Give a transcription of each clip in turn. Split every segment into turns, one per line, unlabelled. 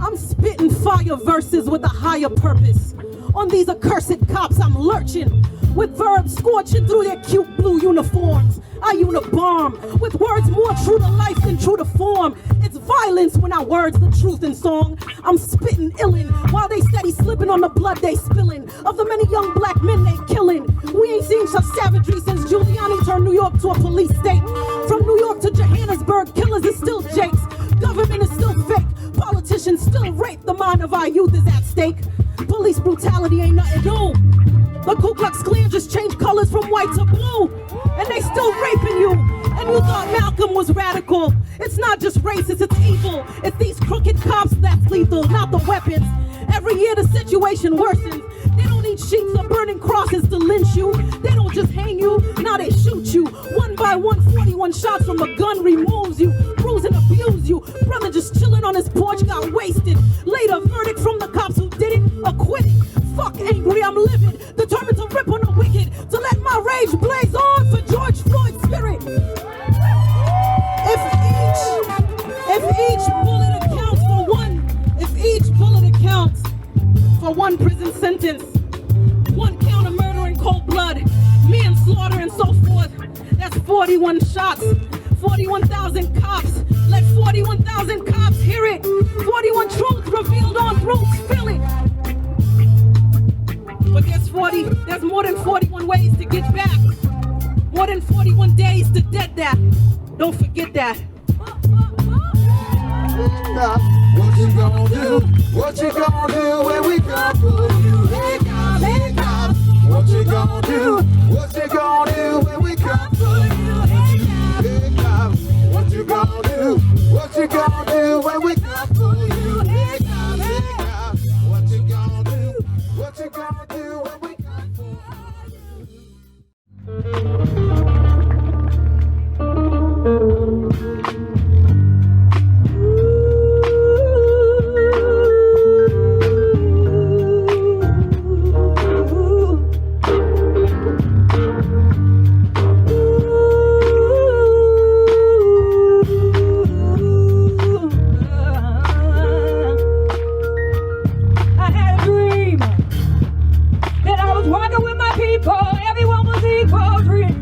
I'm spitting fire verses with a higher purpose. On these accursed cops, I'm lurching with verbs scorching through their cute blue uniforms. I unibomb with words more true to life than true to form. It's violence when I words the truth in song. I'm spitting illin' while they steady slipping on the blood they spilling of the many young black men they killing. We ain't seen such savagery since Giuliani turned New York to a police state. From New York to Johannesburg, killers is still jakes. Government is still fake. Politicians still rape. The mind of our youth is at stake. Police brutality ain't nothing new. The Ku Klux Klan just changed colors from white to blue. And they still raping you. And you thought Malcolm was radical. It's not just racist, it's evil. It's these crooked cops that's lethal, not the weapons. Every year the situation worsens. They don't need sheets or burning crosses to lynch you. They don't just hang you, now they shoot you. One by one, 41 shots from a gun removes you. Bruise and abuse you. Brother just chilling on his porch got wasted. Later, verdict from the cops who did it, acquitted. Fuck angry, I'm livid. Determined to rip on the wicked. To let my rage blaze on for George Floyd's spirit. If each bullet accounts for one, if each bullet accounts for one prison sentence, one count of murder in cold blood, manslaughter and so forth, that's 41 shots, 41,000 cops. Let 41,000 cops hear it. 41 truths revealed on throats, feel it. But there's more than 41 ways to get back. More than 41 days to dead that. Don't forget that.
What you gonna do? What you gonna do when we come for you? Hey cops, hey cops. What you gonna do? What you gonna do when we come for you? Hey cops, what you gonna do? What you gonna do when we come for you? Hey cops, hey cops. What you gonna do? What you gonna do when we come for you?
Everyone was equal, dream.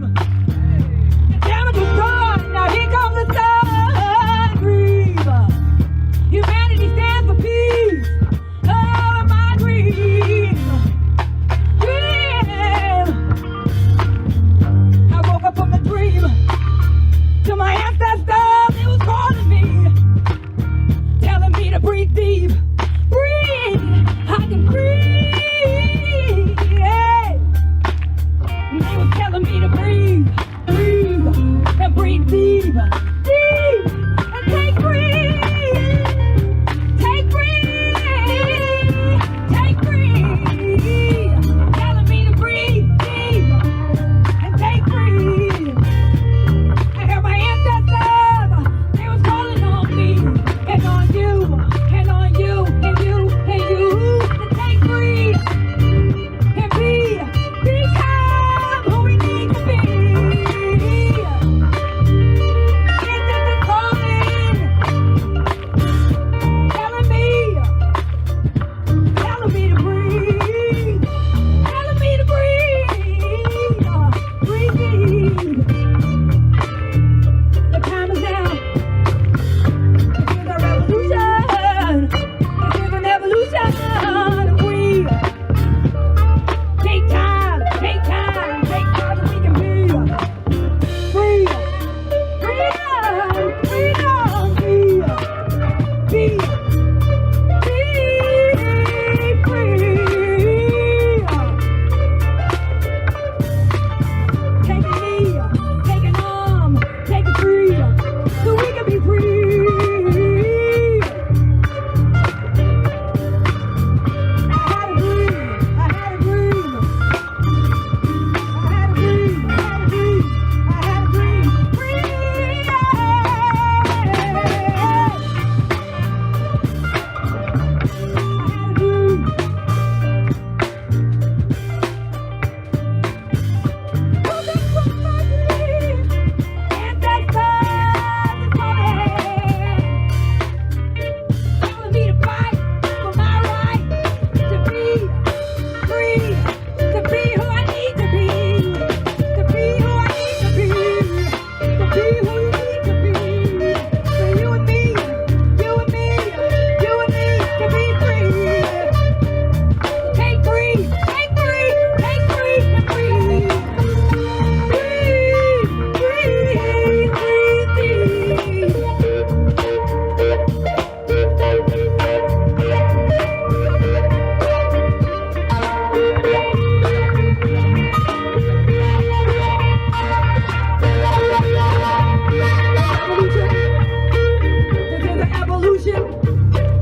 evolution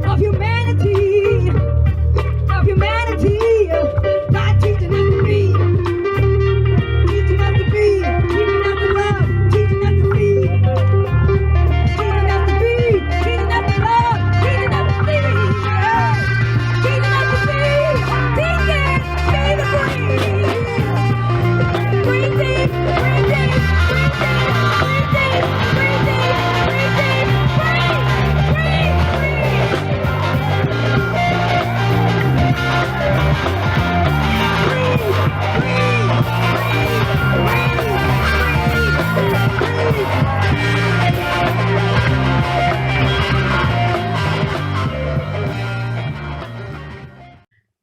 of humanity, God teaching us to be, teaching us to be, teaching us to love, teaching us to be, teaching us to be, teaching us to love, teaching us to be, teaching us to be, teaching, be the breathe, breathe,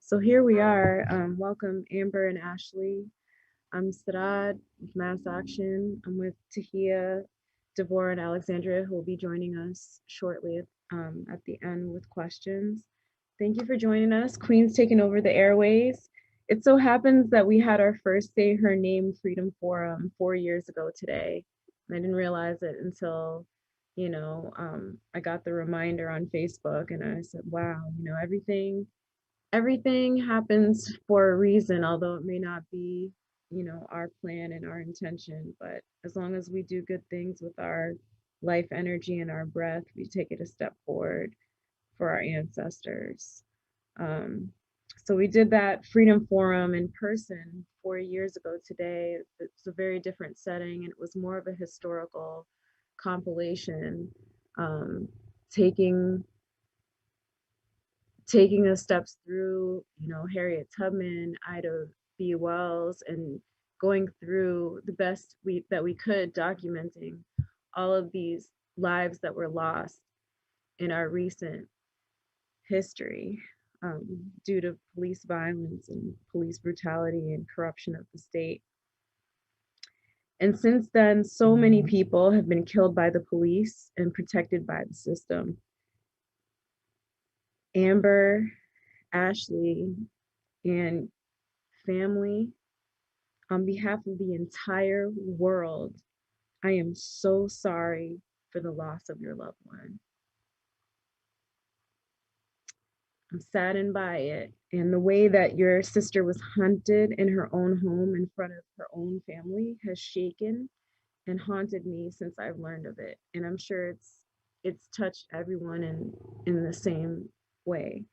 So here we are. Welcome, Amber and Ashley. I'm Sarad with Mass Action. I'm with Tahia, Deborah, and Alexandria, who will be joining us shortly at the end with questions. Thank you for joining us. Queen's taking over the airways. It so happens that we had our first Say Her Name Freedom Forum 4 years ago today. And I didn't realize it until, I got the reminder on Facebook, and I said, wow, everything happens for a reason, although it may not be, our plan and our intention. But as long as we do good things with our life energy and our breath, we take it a step forward for our ancestors. So we did that Freedom Forum in person 4 years ago today. It's a very different setting, and it was more of a historical compilation, taking us steps through, Harriet Tubman, Ida B. Wells, and going through the best that we could, documenting all of these lives that were lost in our recent history due to police violence and police brutality and corruption of the state. And since then, so many people have been killed by the police and protected by the system. Amber, Ashley, and family, on behalf of the entire world, I am so sorry for the loss of your loved one. I'm saddened by it. And the way that your sister was hunted in her own home in front of her own family has shaken and haunted me since I've learned of it. And I'm sure it's touched everyone in the same way.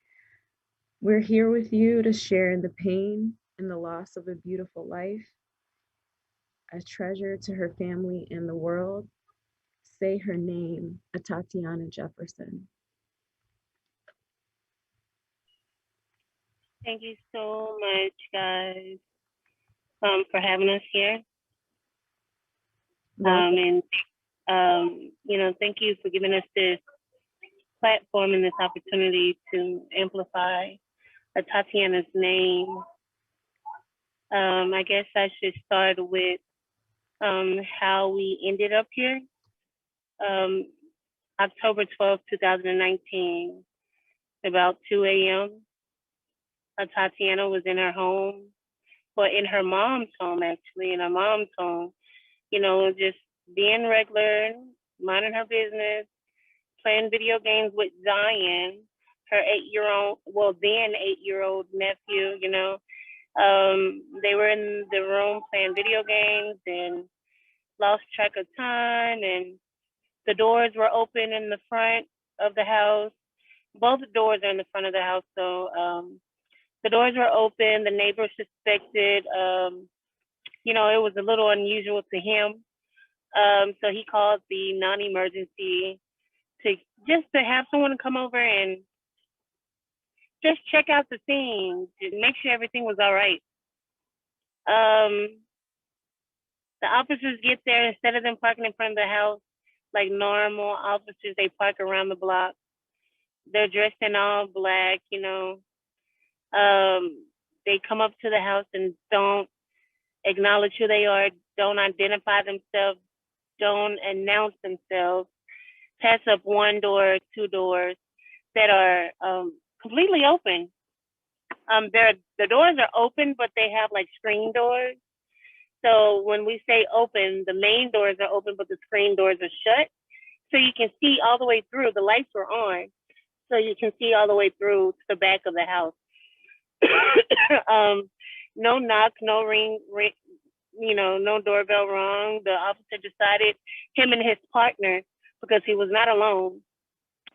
We're here with you to share in the pain and the loss of a beautiful life, a treasure to her family and the world. Say her name, Atatiana Jefferson.
Thank you so much, guys, for having us here. Thank you for giving us this platform and this opportunity to amplify Atatiana's name. I guess I should start with how we ended up here. October 12th, 2019, about 2 a.m., Atatiana was in her home, in her mom's home, actually, in her mom's home, just being regular, minding her business, playing video games with Zion, her then 8-year-old nephew, They were in the room playing video games and lost track of time, and the doors were open in the front of the house. Both doors are in the front of the house, so the doors were open. The neighbor suspected, it was a little unusual to him. So he called the non-emergency to have someone come over and just check out the scene, to make sure everything was all right. The officers get there, instead of them parking in front of the house like normal officers, they park around the block. They're dressed in all black, They come up to the house and don't acknowledge who they are, don't identify themselves, don't announce themselves, pass up one door, two doors that are completely open. The doors are open, but they have like screen doors. So when we say open, the main doors are open, but the screen doors are shut. so you can see all the way through. The lights were on, so you can see all the way through to the back of the house. No knock, no ring, no doorbell rung. The officer decided, him and his partner, because he was not alone,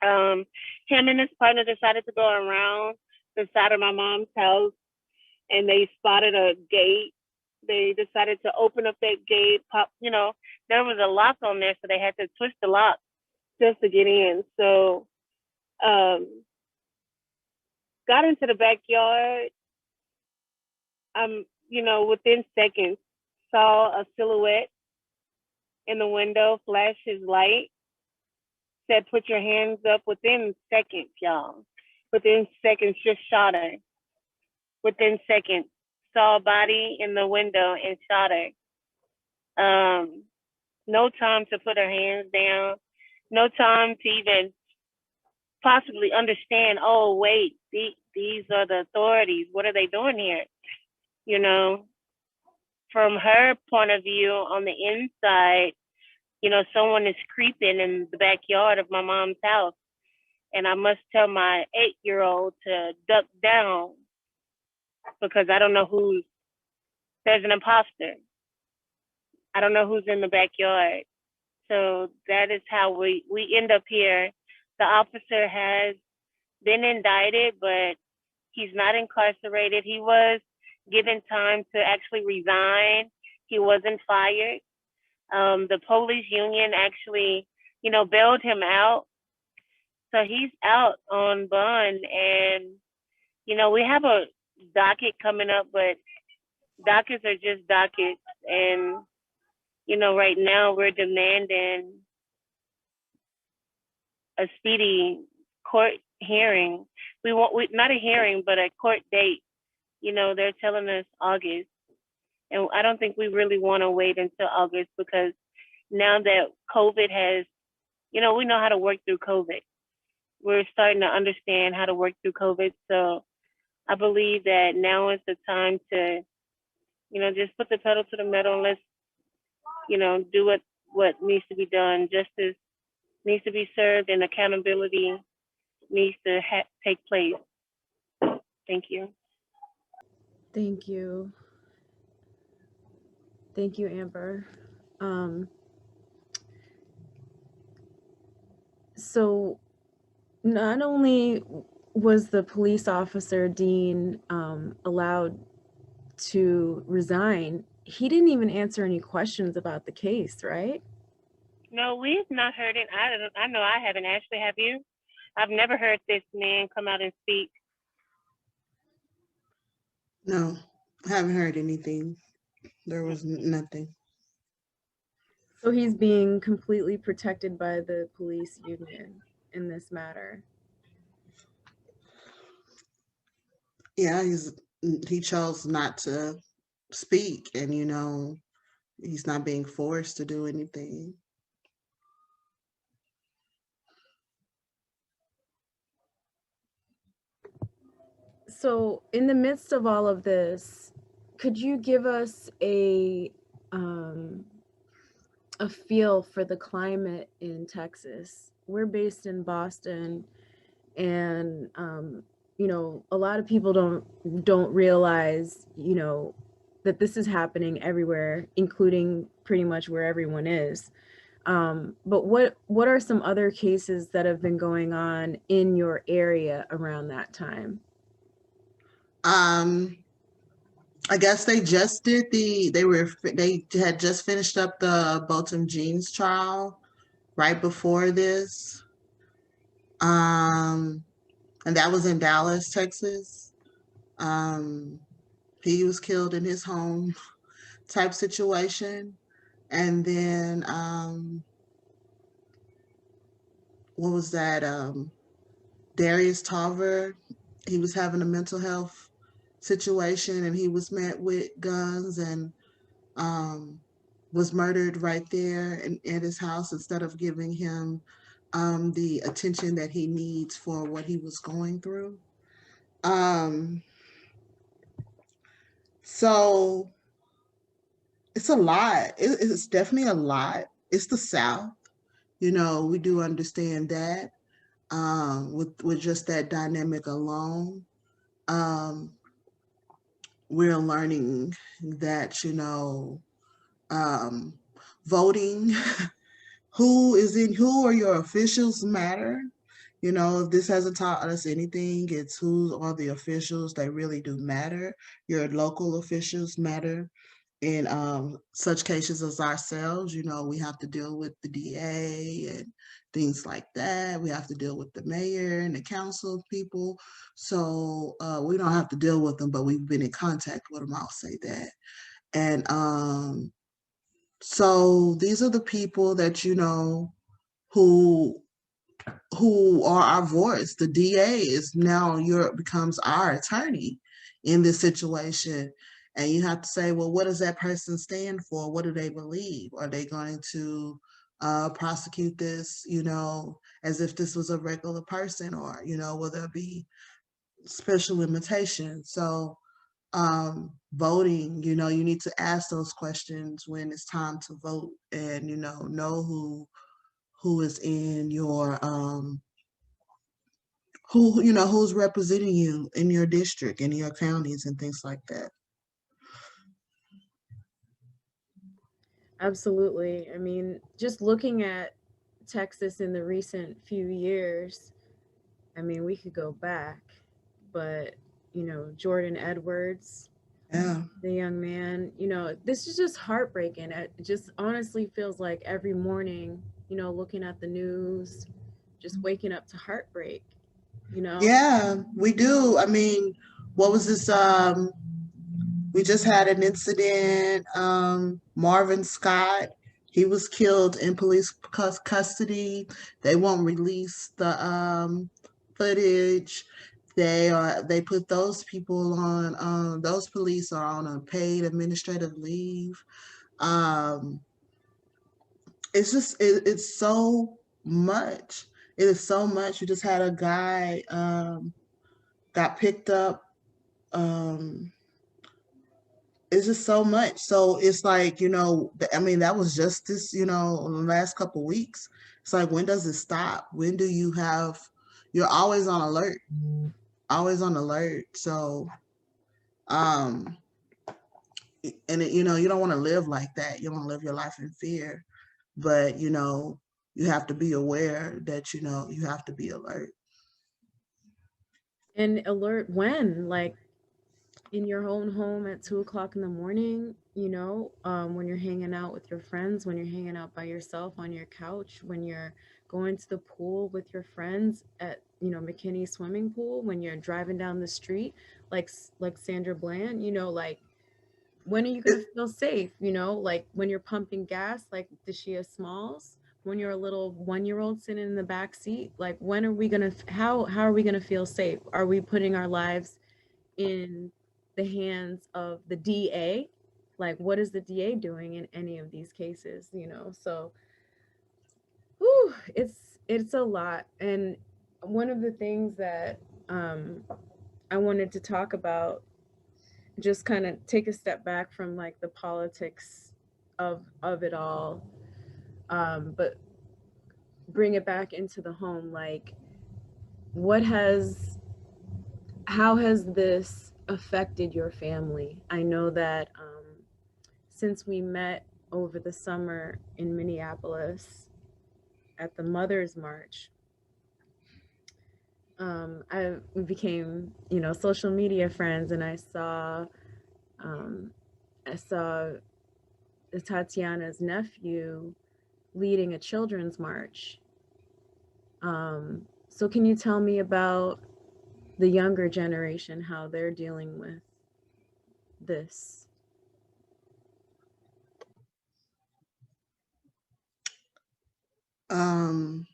him and his partner decided to go around the side of my mom's house, and they spotted a gate. They decided to open up that gate, there was a lock on there, so they had to twist the lock just to get in. So, got into the backyard. Within seconds, saw a silhouette in the window, flashed his light, said, "Put your hands up." Within seconds, y'all. Within seconds, just shot her. Within seconds, saw a body in the window and shot her. No time to put her hands down. No time to even possibly understand, oh, wait, these are the authorities. What are they doing here? From her point of view, on the inside, someone is creeping in the backyard of my mom's house. And I must tell my 8-year-old to duck down, because I don't know there's an imposter. I don't know who's in the backyard. So that is how we end up here. The officer has been indicted, but he's not incarcerated. He was given time to actually resign. He wasn't fired. The police union actually, bailed him out. So he's out on bond, and, we have a docket coming up, but dockets are just dockets. And, right now we're demanding a speedy court hearing. Not a hearing, but a court date. They're telling us August. And I don't think we really want to wait until August, because now that COVID has, we know how to work through COVID. We're starting to understand how to work through COVID. So I believe that now is the time to, just put the pedal to the metal and let's, do what needs to be done. Justice needs to be served and accountability needs to take place. Thank you.
Thank you. Thank you, Amber. So not only was the police officer, Dean, allowed to resign, he didn't even answer any questions about the case, right?
No, we have not heard it. I know I haven't. Ashley, have you? I've never heard this man come out and speak.
No, I haven't heard anything. There was nothing.
So he's being completely protected by the police union in this matter.
Yeah, he chose not to speak, and he's not being forced to do anything.
So in the midst of all of this, could you give us a feel for the climate in Texas? We're based in Boston, and a lot of people don't realize that this is happening everywhere, including pretty much where everyone is. But what are some other cases that have been going on in your area around that time?
I guess they just did they had just finished up the Botham Jeans trial right before this. And that was in Dallas, Texas. He was killed in his home type situation. And then what was that? Darius Tarver, he was having a mental health situation, and he was met with guns and was murdered right there at his house, instead of giving him the attention that he needs for what he was going through. So it's a lot. It's definitely a lot. It's the South. we do understand that with just that dynamic alone. Um, we're learning that, um, voting, who are your officials matter. If this hasn't taught us anything, it's who are the officials that really do matter. Your local officials matter. In such cases as ourselves, we have to deal with the DA and things like that. We have to deal with the mayor and the council people. So we don't have to deal with them, but we've been in contact with them. I'll say that. And so these are the people that who who are our voice. The DA is now becomes our attorney in this situation. And you have to say, well, what does that person stand for? What do they believe? Are they going to prosecute this, as if this was a regular person, or, will there be special limitations? So voting, you need to ask those questions when it's time to vote, and, know who is in your who's representing you in your district, in your counties, and things like that.
Absolutely. I mean, just looking at Texas in the recent few years, I mean, we could go back, but Jordan Edwards,
Yeah.
the young man, this is just heartbreaking. It just honestly feels like every morning, looking at the news, just waking up to heartbreak, you know?
Yeah, we do. I mean, what was this? We just had an incident. Marvin Scott, he was killed in police custody. They won't release the footage. They put those people on. Those police are on a paid administrative leave. Um, it's so much. It is so much. You just had a guy got picked up. Um, it's just so much. So it's like, I mean, that was just this, in the last couple of weeks. It's like, when does it stop? When do you're always on alert, always on alert. So, um, and you don't want to live like that. You don't want to live your life in fear, but, you have to be aware that, you have to be alert.
And alert when? Like in your own home at 2 o'clock in the morning, when you're hanging out with your friends, when you're hanging out by yourself on your couch, when you're going to the pool with your friends at, McKinney swimming pool, when you're driving down the street, like Sandra Bland, like when are you going to feel safe? Like when you're pumping gas, like the Shia Smalls, when you're a little 1-year-old sitting in the back seat, like when are we going to, how are we going to feel safe? Are we putting our lives in the hands of the DA? Like, what is the DA doing in any of these cases? So, whew, it's a lot. And one of the things that I wanted to talk about, just kind of take a step back from like the politics of it all, but bring it back into the home. Like, what has how has this affected your family? I know that since we met over the summer in Minneapolis at the Mothers March, we became, social media friends, and um, I saw Tatiana's nephew leading a children's march. So can you tell me about the younger generation, how they're dealing with this?
Um,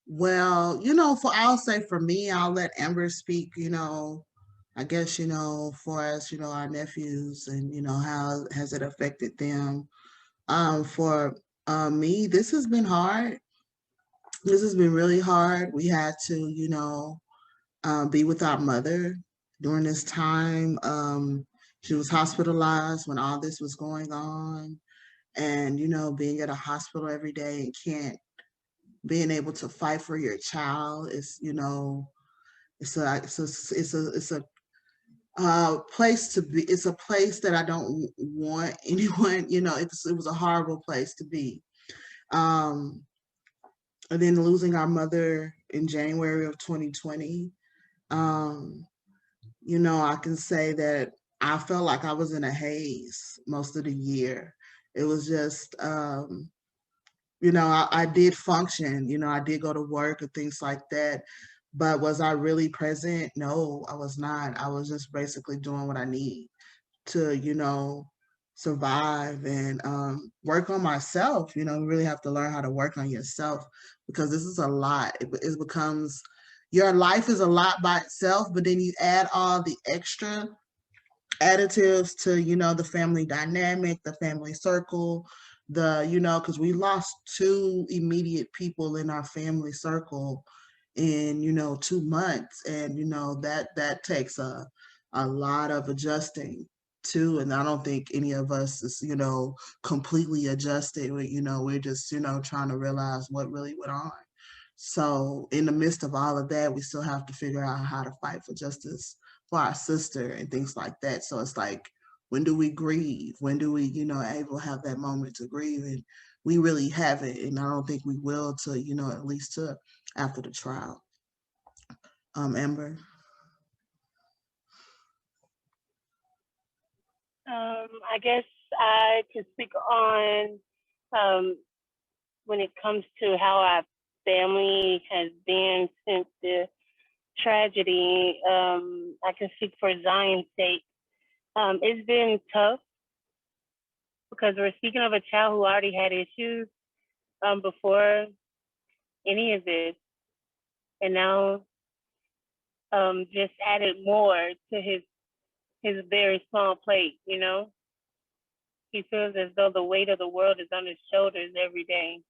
well, I'll say for me, I'll let Amber speak, I guess, for us, our nephews, and, how has it affected them. For me, this has been hard. This has been really hard. We had to, be with our mother during this time. She was hospitalized when all this was going on. and being at a hospital every day and can't being able to fight for your child is it's a place to be. It's a place that I don't want anyone. It was a horrible place to be. um and then losing our mother in January of 2020. um I can say that I felt like I was in a haze most of the year. It was just, I did function, I did go to work and things like that. But was I really present? No, I was not. I was just basically doing what I need to, survive and work on myself. You really have to learn how to work on yourself because this is a lot. It becomes your life is a lot by itself, but then you add all the extra additives to the family dynamic, the family circle, because we lost two immediate people in our family circle in 2 months, and that takes a lot of adjusting too. And I don't think any of us is completely adjusted. We're just trying to realize what really went on. So in the midst of all of that, we still have to figure out how to fight for justice for our sister and things like that. So it's like, when do we grieve? When do we, able to have that moment to grieve? And we really haven't. And I don't think we will till, at least to after the trial. Amber.
I guess I can speak on um, when it comes to how our family has been since the tragedy. I can speak for Zion's sake. It's been tough because we're speaking of a child who already had issues before any of this, and now just added more to his very small plate. He feels as though the weight of the world is on his shoulders every day,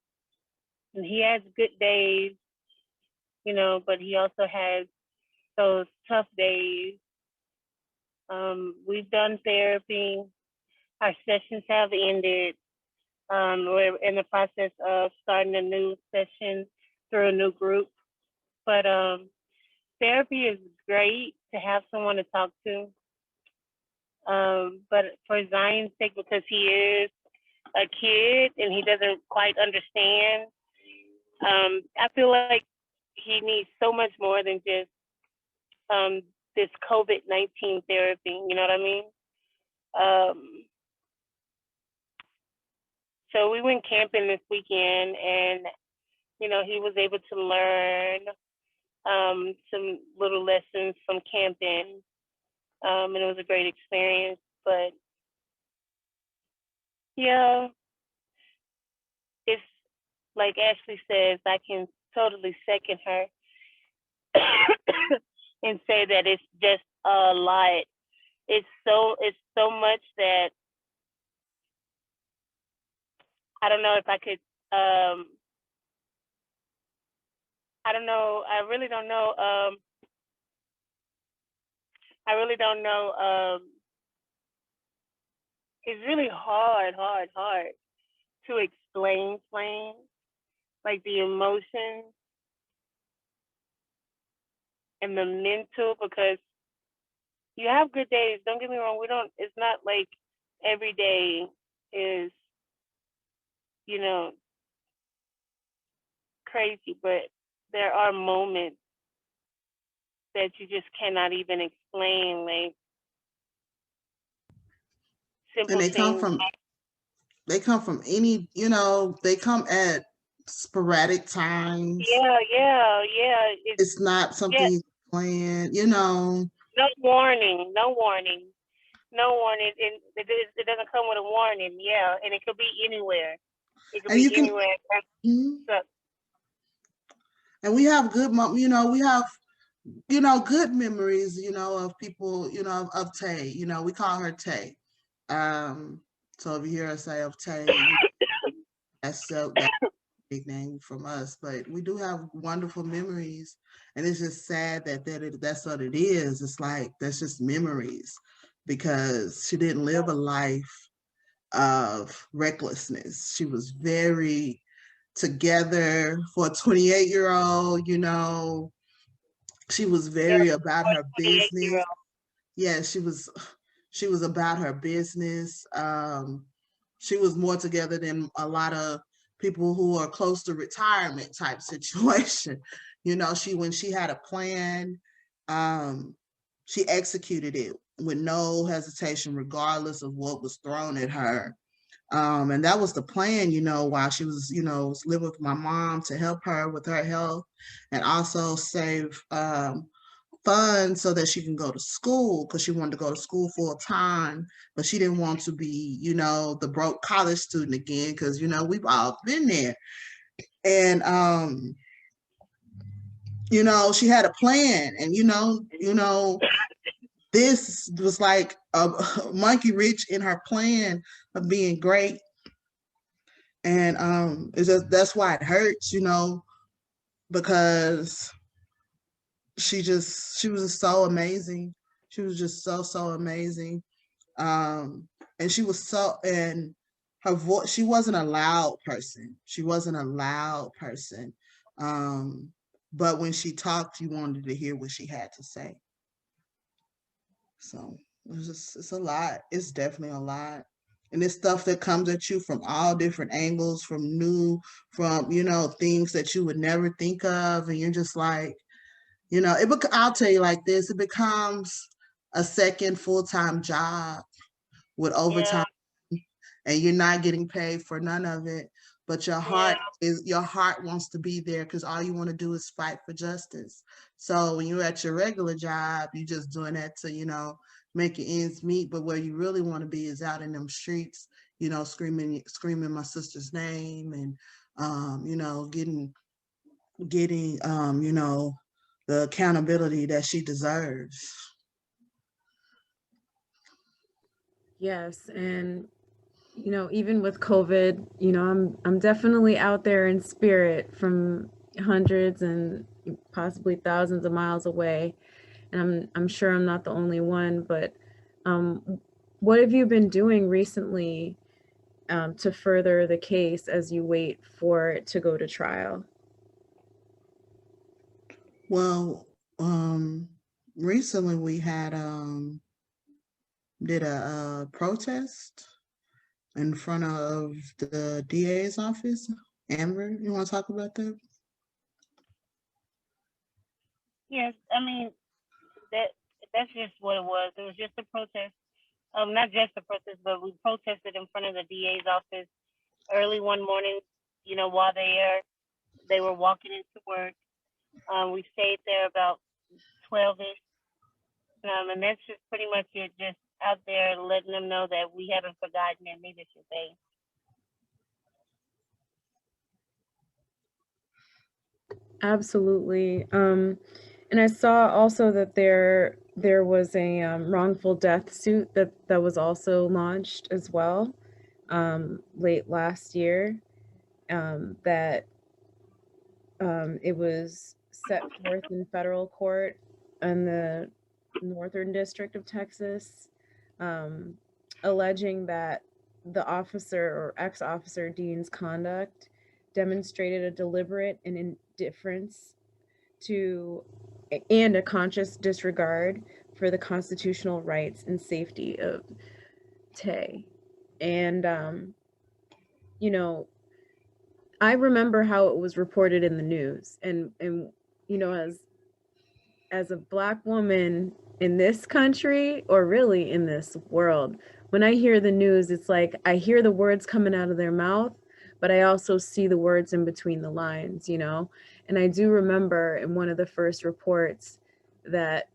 and he has good days, but he also has those tough days. We've done therapy. Our sessions have ended. We're in the process of starting a new session through a new group. But therapy is great to have someone to talk to. But for Zion's sake, because he is a kid and he doesn't quite understand, I feel like he needs so much more than just this COVID-19 therapy. You know what I mean? So we went camping this weekend, and he was able to learn some little lessons from camping, and it was a great experience. But yeah, it's like Ashley says, I can totally second her and say that it's just a lot. It's so much that I don't know if I could. I don't know. I really don't know. I really don't know. It's really hard to explain, like the emotions and the mental, because you have good days. Don't get me wrong. It's not like every day is, crazy, but there are moments that you just cannot even explain, like
And
simple things.
they come from any, they come at sporadic times.
Yeah.
It's not something
yeah,
you plan,
no warning. And it doesn't come with a warning. Yeah, and it could be anywhere. It could
and
be
you can,
anywhere.
mhm.
So,
And we have we have, good memories, of people, of Tay. We call her Tay. So if you hear us say of Tay, that's a big name from us. But we do have wonderful memories, and it's just sad that's what it is. It's like that's just memories because she didn't live a life of recklessness. She was very together for a 28-year-old, you know. She was
Yeah,
very about her
28-year
business.
old.
Yeah, she was about her business. She was more together than a lot of people who are close to retirement type situation. You know, when she had a plan, um, she executed it with no hesitation, regardless of what was thrown at her. And that was the plan, you know, while she was, you know, living with my mom to help her with her health and also save funds so that she can go to school because she wanted to go to school full time, but she didn't want to be, you know, the broke college student again because, you know, we've all been there. And you know, she had a plan, and this was like a monkey rich in her plan of being great. And it's just that's why it hurts, you know, because she was just so amazing. She was just so amazing. And she was so and her voice. She wasn't a loud person. She wasn't a loud person. Um, but when she talked, you wanted to hear what she had to say. So it's a lot. It's definitely a lot. And it's stuff that comes at you from all different angles, from you know, things that you would never think of, and you're just like, you know, I'll tell you like this: it becomes a second full-time job with
Yeah,
overtime, and you're not getting paid for none of it. But
yeah,
your heart wants to be there because all you want to do is fight for justice. So when you're at your regular job, you're just doing that to, you know, make your ends meet. But where you really want to be is out in them streets, you know, screaming my sister's name, and you know, getting you know, the accountability that she deserves.
Yes, and you know, even with COVID, you know, I'm definitely out there in spirit from hundreds and possibly thousands of miles away, and I'm sure I'm not the only one. But what have you been doing recently to further the case as you wait for it to go to trial?
Well, recently we had did a protest in front of the DA's office. Amber, you want to talk about that?
yes. I mean, that that's just what it was. It was just a protest. Not just a protest, but we protested in front of the DA's office early one morning. You know, while they were walking into work. We stayed there about 12ish, and that's just pretty much it. Just out there letting them know that we haven't forgotten, and neither should they.
Absolutely. And I saw also that there was a wrongful death suit that was also launched as well late last year. That it was set forth in federal court in the Northern District of Texas, um, alleging that the officer or ex-officer Dean's conduct demonstrated a deliberate and indifference to and a conscious disregard for the constitutional rights and safety of Tay. And you know, I remember how it was reported in the news, and you know, as a black woman in this country, or really in this world, when I hear the news, it's like I hear the words coming out of their mouth, but I also see the words in between the lines, you know. And I do remember in one of the first reports that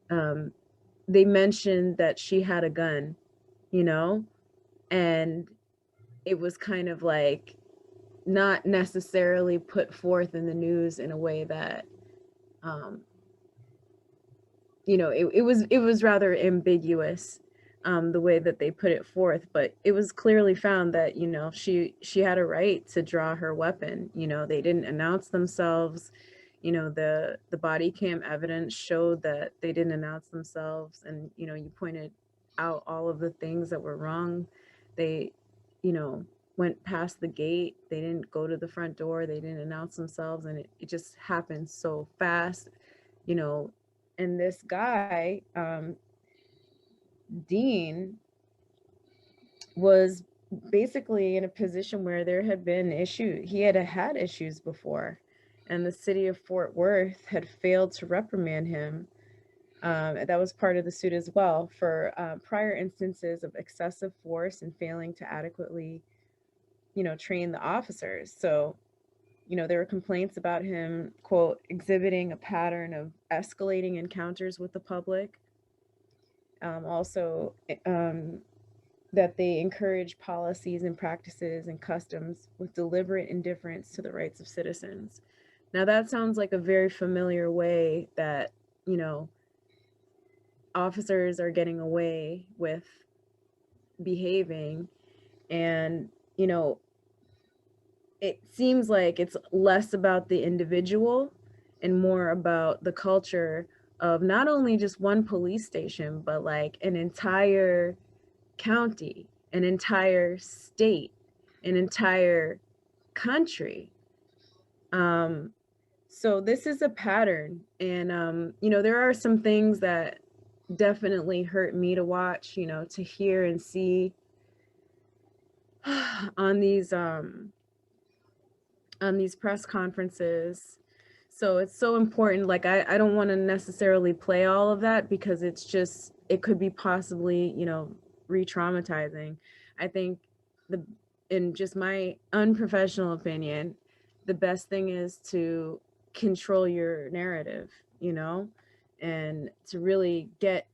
um, they mentioned that she had a gun, you know, and it was kind of like not necessarily put forth in the news in a way that um, you know, it was rather ambiguous, the way that they put it forth, but it was clearly found that, you know, she had a right to draw her weapon. You know, they didn't announce themselves. You know, the body cam evidence showed that they didn't announce themselves, and you know, you pointed out all of the things that were wrong They, you know, went past the gate. They didn't go to the front door. They didn't announce themselves. And it just happened so fast, you know. And this guy, Dean, was basically in a position where there had been issues. He had issues before, and the city of Fort Worth had failed to reprimand him. That was part of the suit as well for prior instances of excessive force and failing to adequately, you know, train the officers. So, you know, there were complaints about him, quote, exhibiting a pattern of escalating encounters with the public. Also, that they encourage policies and practices and customs with deliberate indifference to the rights of citizens. Now, that sounds like a very familiar way that, you know, officers are getting away with behaving. And, you know, it seems like it's less about the individual and more about the culture of not only just one police station, but like an entire county, an entire state, an entire country. So this is a pattern. And, you know, there are some things that definitely hurt me to watch, you know, to hear and see on these press conferences. So it's so important. Like, I don't want to necessarily play all of that because it's just, it could be possibly, you know, re-traumatizing. I think in just my unprofessional opinion, the best thing is to control your narrative, you know, and to really get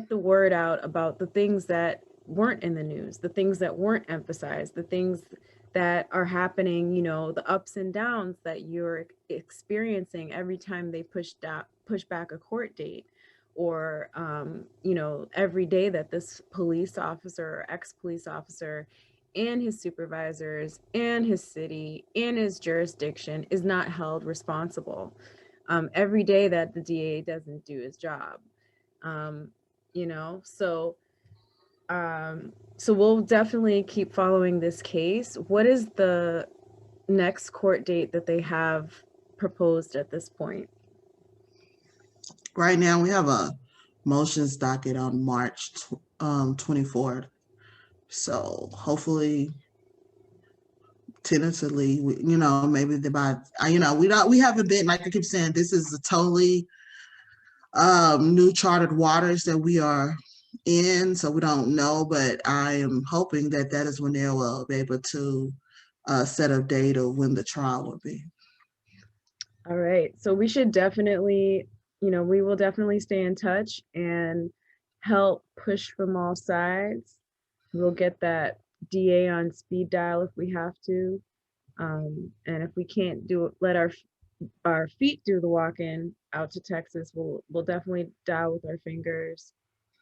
the word out about the things that weren't in the news, the things that weren't emphasized, the things that are happening, you know, the ups and downs that you're experiencing every time they push back a court date, or you know, every day that this police officer or ex-police officer and his supervisors and his city and his jurisdiction is not held responsible. Every day that the DA doesn't do his job. You know, so we'll definitely keep following this case. What is the next court date that they have proposed at this point?
Right now, we have a motions docket on March 24th. So hopefully, tentatively, you know, maybe by, you know, we haven't been, like I keep saying, this is a totally new chartered waters that we are in, so we don't know, but I am hoping that that is when they will be able to set a date of when the trial will be.
All right, so we should definitely, you know, we will definitely stay in touch and help push from all sides. We'll get that DA on speed dial if we have to, and if we can't do it, let our feet do the walking out to Texas, we'll definitely dial with our fingers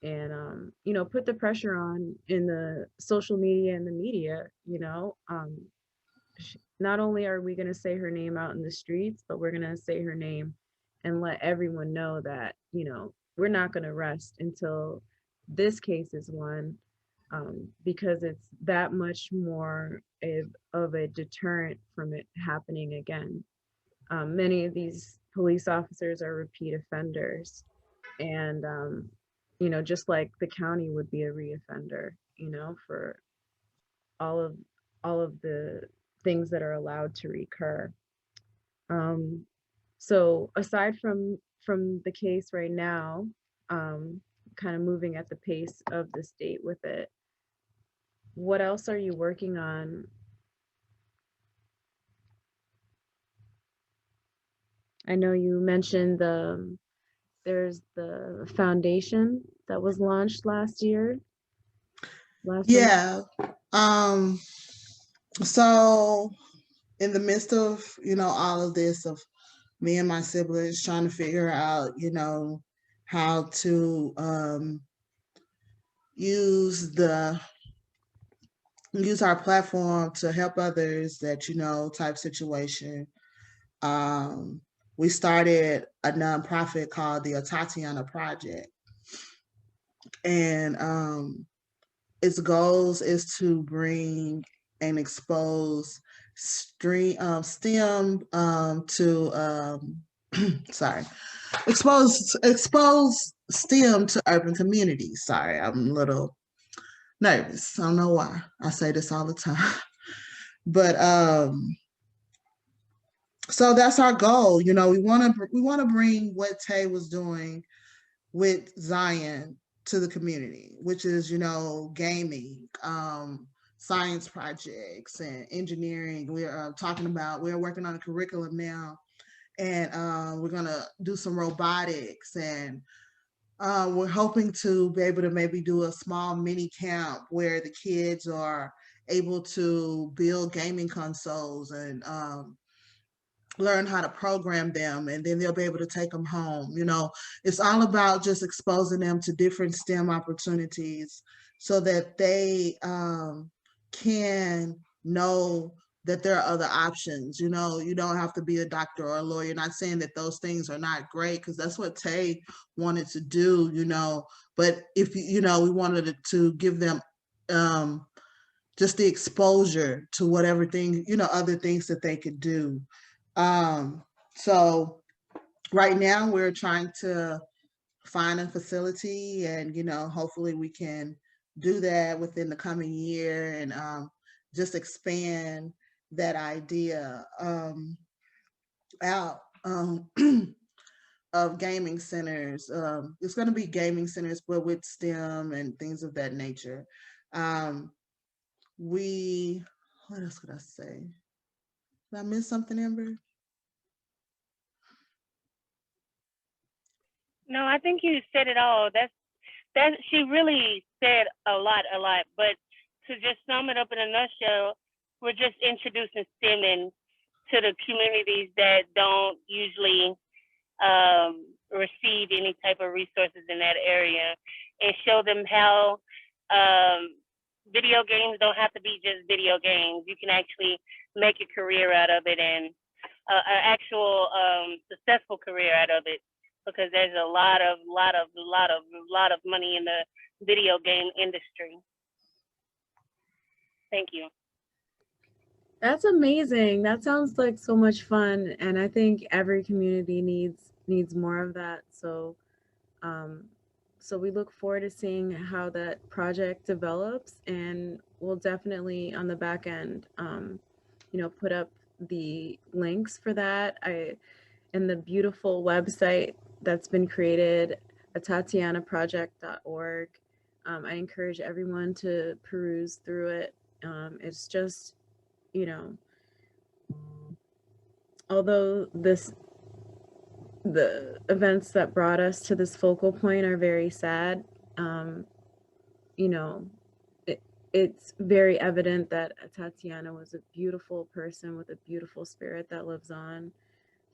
and you know, put the pressure on in the social media and the media, you know. Not only are we going to say her name out in the streets, but we're going to say her name and let everyone know that, you know, we're not going to rest until this case is won, because it's that much more of a deterrent from it happening again. Many of these police officers are repeat offenders, and you know, just like the county would be a reoffender, you know, for all of the things that are allowed to recur. Um, so aside from the case right now, kind of moving at the pace of the state with it, what else are you working on? I know you mentioned there's the foundation that was launched last year.
Yeah. So in the midst of, you know, all of this, of me and my siblings trying to figure out, you know, how to use our platform to help others, that, you know, type situation. We started a nonprofit called the Atatiana Project. And its goals is to bring and expose STEM to sorry, expose STEM to urban communities. Sorry, I'm a little nervous. I don't know why. I say this all the time. But so that's our goal. We want to bring what Tay was doing with Zion to the community, which is, gaming, science projects, and engineering. We're working on a curriculum now, and we're going to do some robotics, and we're hoping to be able to maybe do a small mini camp where the kids are able to build gaming consoles and learn how to program them, and then they'll be able to take them home. It's all about just exposing them to different STEM opportunities so that they can know that there are other options. You don't have to be a doctor or a lawyer. Not saying that those things are not great, because that's what Tay wanted to do. But if we wanted to give them just the exposure to whatever thing, other things that they could do. So right now we're trying to find a facility, and hopefully we can do that within the coming year, and just expand that idea out of gaming centers. It's going to be gaming centers, but with STEM and things of that nature. Um, we What else could I say? Did I miss something, Amber?
No, I think you said it all. That she really said a lot. But to just sum it up in a nutshell, we're just introducing STEM to the communities that don't usually receive any type of resources in that area, and show them how video games don't have to be just video games. You can actually make a career out of it, and an actual successful career out of it, because there's a lot of money in the video game industry. Thank you.
That's amazing. That sounds like so much fun, and I think every community needs more of that. Um, so we look forward to seeing how that project develops, and we'll definitely on the back end, put up the links for that. And the beautiful website that's been created, atatianaproject.org. I encourage everyone to peruse through it. It's just, you know, although the events that brought us to this focal point are very sad, you know, it's very evident that Tatiana was a beautiful person with a beautiful spirit that lives on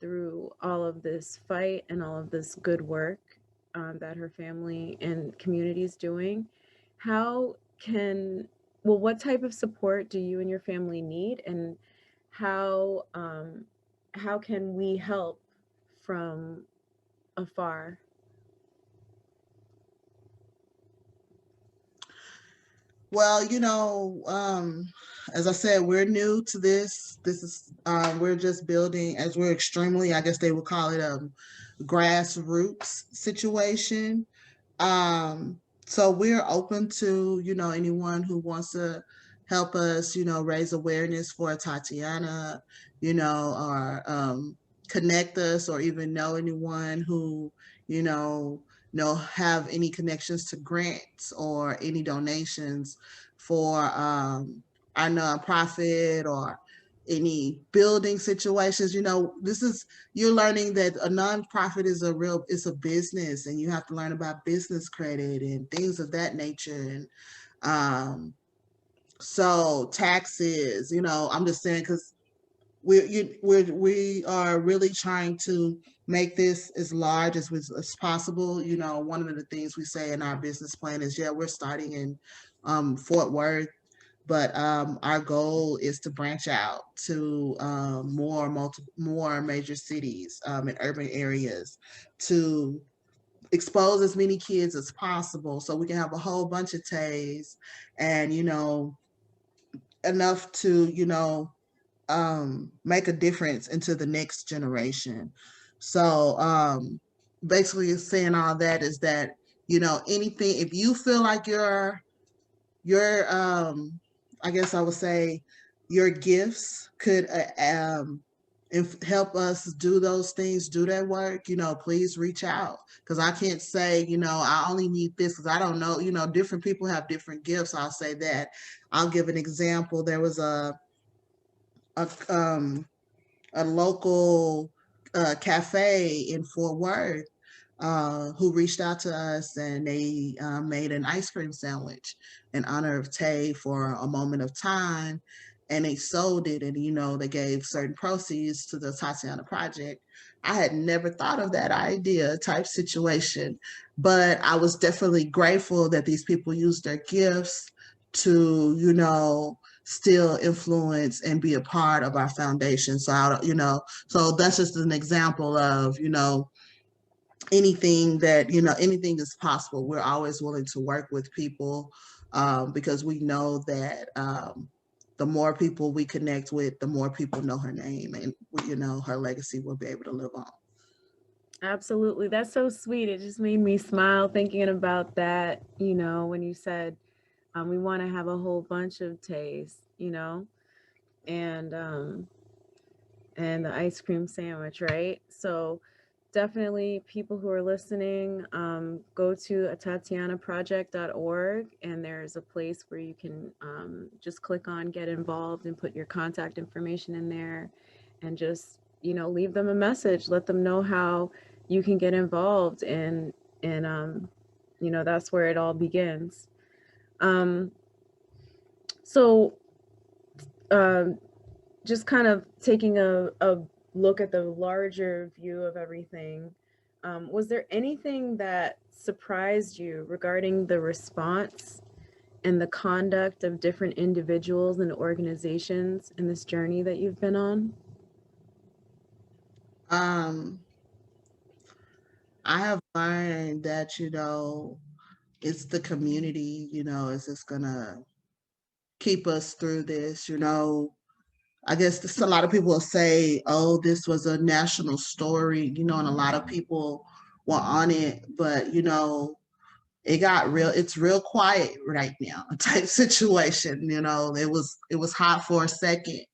through all of this fight and all of this good work that her family and community is doing. How can, well, what type of support do you and your family need, and how how can we help from afar?
Well, as I said, we're new to this. This is we're just building, as we're extremely, I guess they would call it a grassroots situation. Um, so we're open to, anyone who wants to help us, raise awareness for Tatiana, or connect us, or even know anyone who, you have any connections to grants or any donations for our nonprofit, or any building situations. You're learning that a nonprofit it's a business, and you have to learn about business credit and things of that nature. And so taxes, I'm just saying, because we are really trying to make this as large as possible. One of the things we say in our business plan is, yeah, we're starting in Fort Worth, but our goal is to branch out to more major cities and urban areas to expose as many kids as possible so we can have a whole bunch of TAs and, enough to, make a difference into the next generation. So basically saying all that is that, anything, if you feel like your I guess I would say your gifts could help us do those things, do that work, please reach out. Because I can't say, I only need this because I don't know, different people have different gifts. I'll say that. I'll give an example. There was a local cafe in Fort Worth who reached out to us, and they made an ice cream sandwich in honor of Tay for a moment of time, and they sold it, and they gave certain proceeds to the Tatiana Project. I had never thought of that idea type situation, but I was definitely grateful that these people used their gifts to, still influence and be a part of our foundation. So, so that's just an example of, anything that, anything is possible. We're always willing to work with people because we know that the more people we connect with, the more people know her name, and, her legacy will be able to live on.
Absolutely. That's so sweet. It just made me smile thinking about that, when you said we want to have a whole bunch of taste, and the ice cream sandwich, right? So definitely people who are listening, go to atatianaproject.org, and there's a place where you can just click on get involved and put your contact information in there, and just leave them a message, let them know how you can get involved, and that's where it all begins. So just kind of taking a look at the larger view of everything, was there anything that surprised you regarding the response and the conduct of different individuals and organizations in this journey that you've been on?
I have learned that, it's the community, is just gonna keep us through this. I guess a lot of people will say, oh, this was a national story, and a lot of people were on it, but it's real quiet right now type situation. It was hot for a second,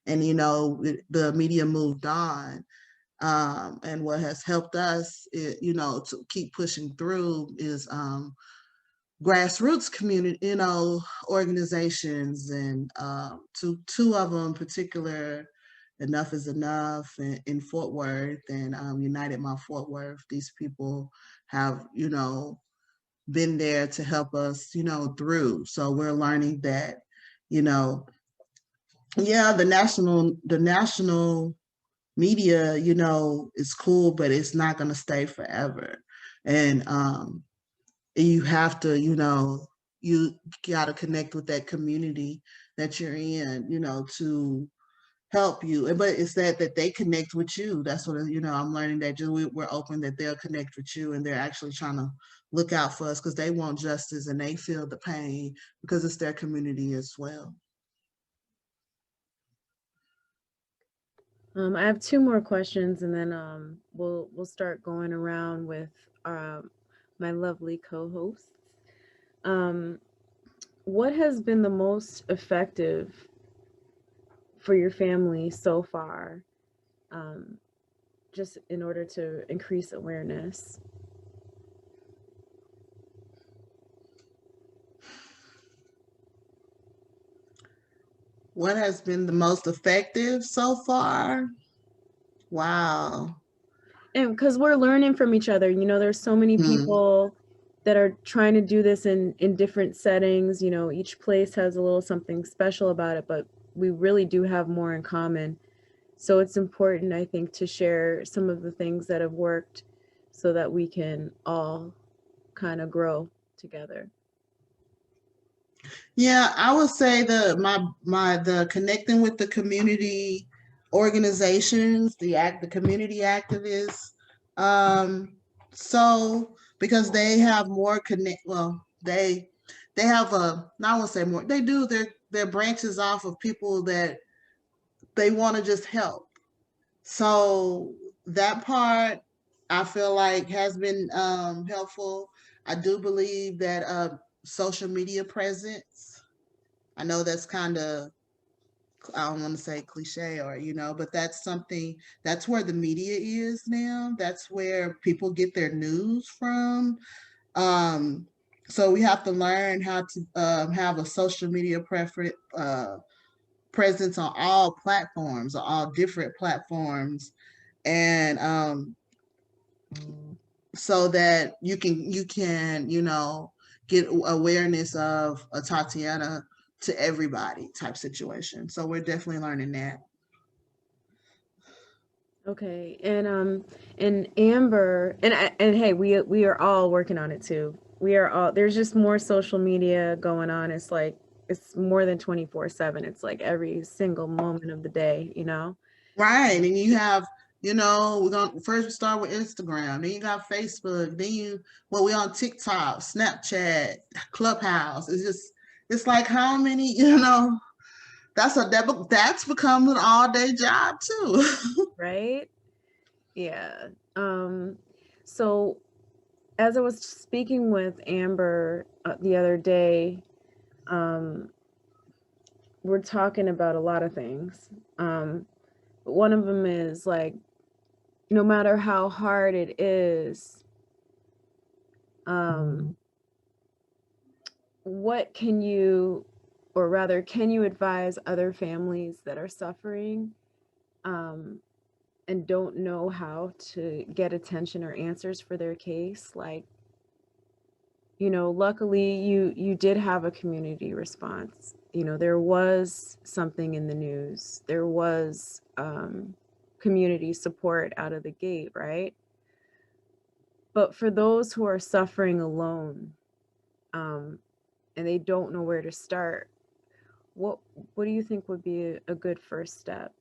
and the media moved on. And what has helped us, to keep pushing through is grassroots community, organizations, and two of them in particular, Enough is Enough in Fort Worth, and United My Fort Worth. These people have, been there to help us, through. So we're learning that, yeah, the national media, is cool, but it's not going to stay forever. And you have to, you got to connect with that community that you're in, to help you. But it's that they connect with you. That's what, I'm learning that we're open, that they'll connect with you, and they're actually trying to look out for us because they want justice and they feel the pain because it's their community as well.
I have two more questions, and then we'll start going around with my lovely co-hosts. What has been the most effective for your family so far, just in order to increase awareness?
What has been the most effective so far? Wow.
And because we're learning from each other, there's so many people that are trying to do this in different settings. Each place has a little something special about it, but we really do have more in common. So it's important, I think, to share some of the things that have worked so that we can all kind of grow together.
Yeah, I would say the connecting with the community organizations, the community activists, So because they have more connect, well, they have a, not want to say more, they do their branches off of people that they want to just help. So that part I feel like has been helpful. I do believe that social media presence, I know that's kind of, I don't want to say cliche or, but that's something, that's where the media is now. That's where people get their news from. Um, so we have to learn how to have a social media presence on all platforms, or all different platforms, and so that you can get awareness of a Tatiana to everybody type situation. So we're definitely learning that.
Okay, and Amber, and hey, we are all working on it too. We are all, there's just more social media going on. It's like it's more than 24/7. It's like every single moment of the day, you know?
Right. And you have, we're gonna first start with Instagram, then you got Facebook, then we on TikTok, Snapchat, Clubhouse. It's like how many, that's become an all-day job too.
Right? Yeah. So as I was speaking with Amber the other day, we're talking about a lot of things. But one of them is like, no matter how hard it is, what can you, or rather, can you advise other families that are suffering and don't know how to get attention or answers for their case? Like, luckily you did have a community response. There was something in the news. There was community support out of the gate, right? But for those who are suffering alone, and they don't know where to start, what do you think would be a good first step?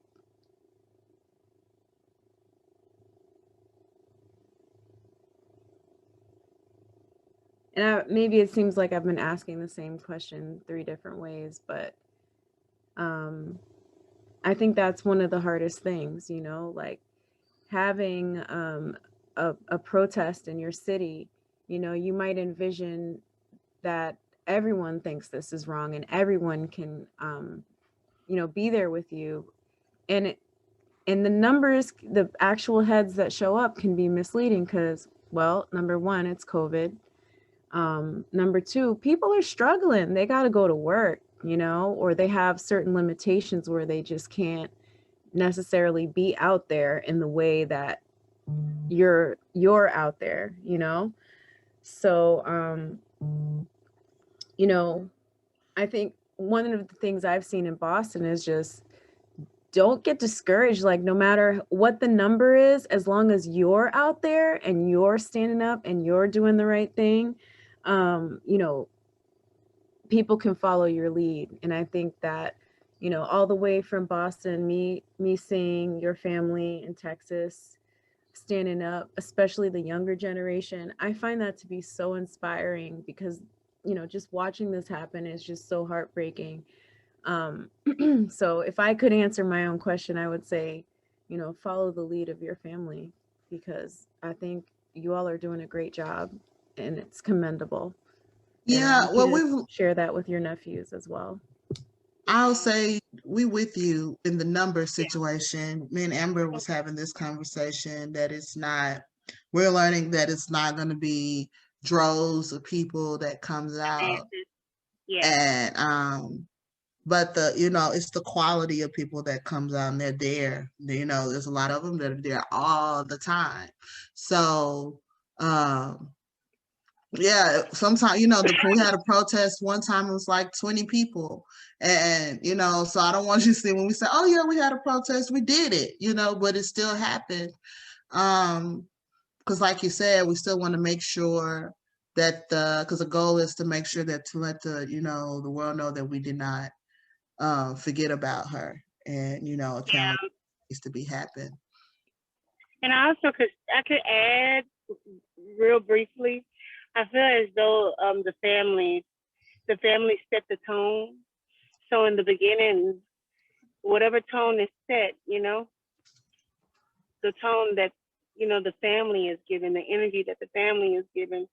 And maybe it seems like I've been asking the same question 3 different ways, but I think that's one of the hardest things, like having a protest in your city. You might envision that everyone thinks this is wrong and everyone can, be there with you. And the numbers, the actual heads that show up can be misleading because, well, number one, it's COVID. Number two, people are struggling. They got to go to work, or they have certain limitations where they just can't necessarily be out there in the way that you're out there, So, I think one of the things I've seen in Boston is just don't get discouraged. Like, no matter what the number is, as long as you're out there and you're standing up and you're doing the right thing, people can follow your lead. And I think that, all the way from Boston, me seeing your family in Texas standing up, especially the younger generation, I find that to be so inspiring because, just watching this happen is just so heartbreaking. So if I could answer my own question, I would say, follow the lead of your family, because I think you all are doing a great job and it's commendable. And I
Yeah,
want
well,
you to share that with your nephews as well.
I'll say we with you in the number situation. Me and Amber was having this conversation that we're learning that it's not going to be droves of people that comes out.
Yeah.
And but it's the quality of people that comes out and they're there. There's a lot of them that are there all the time. So yeah, sometimes we had a protest one time, it was like 20 people. And so I don't want you to see when we say, oh yeah, we had a protest, we did it, but it still happened. Because like you said, we still want to make sure that because the goal is to make sure that to let the world know that we did not forget about her, and accountability needs to be happen.
And also, I could add real briefly, I feel as though the family set the tone. So in the beginning, whatever tone is set, the tone that the family is given, the energy that the family is given,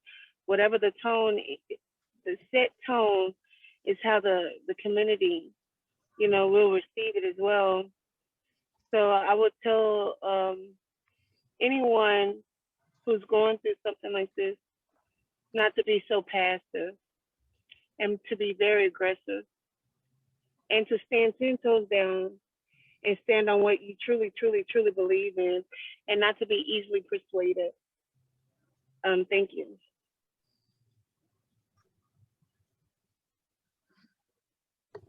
whatever the tone, the set tone is how the community, will receive it as well. So I would tell anyone who's going through something like this not to be so passive and to be very aggressive and to stand 10 toes down and stand on what you truly, truly, truly believe in and not to be easily persuaded. Thank you.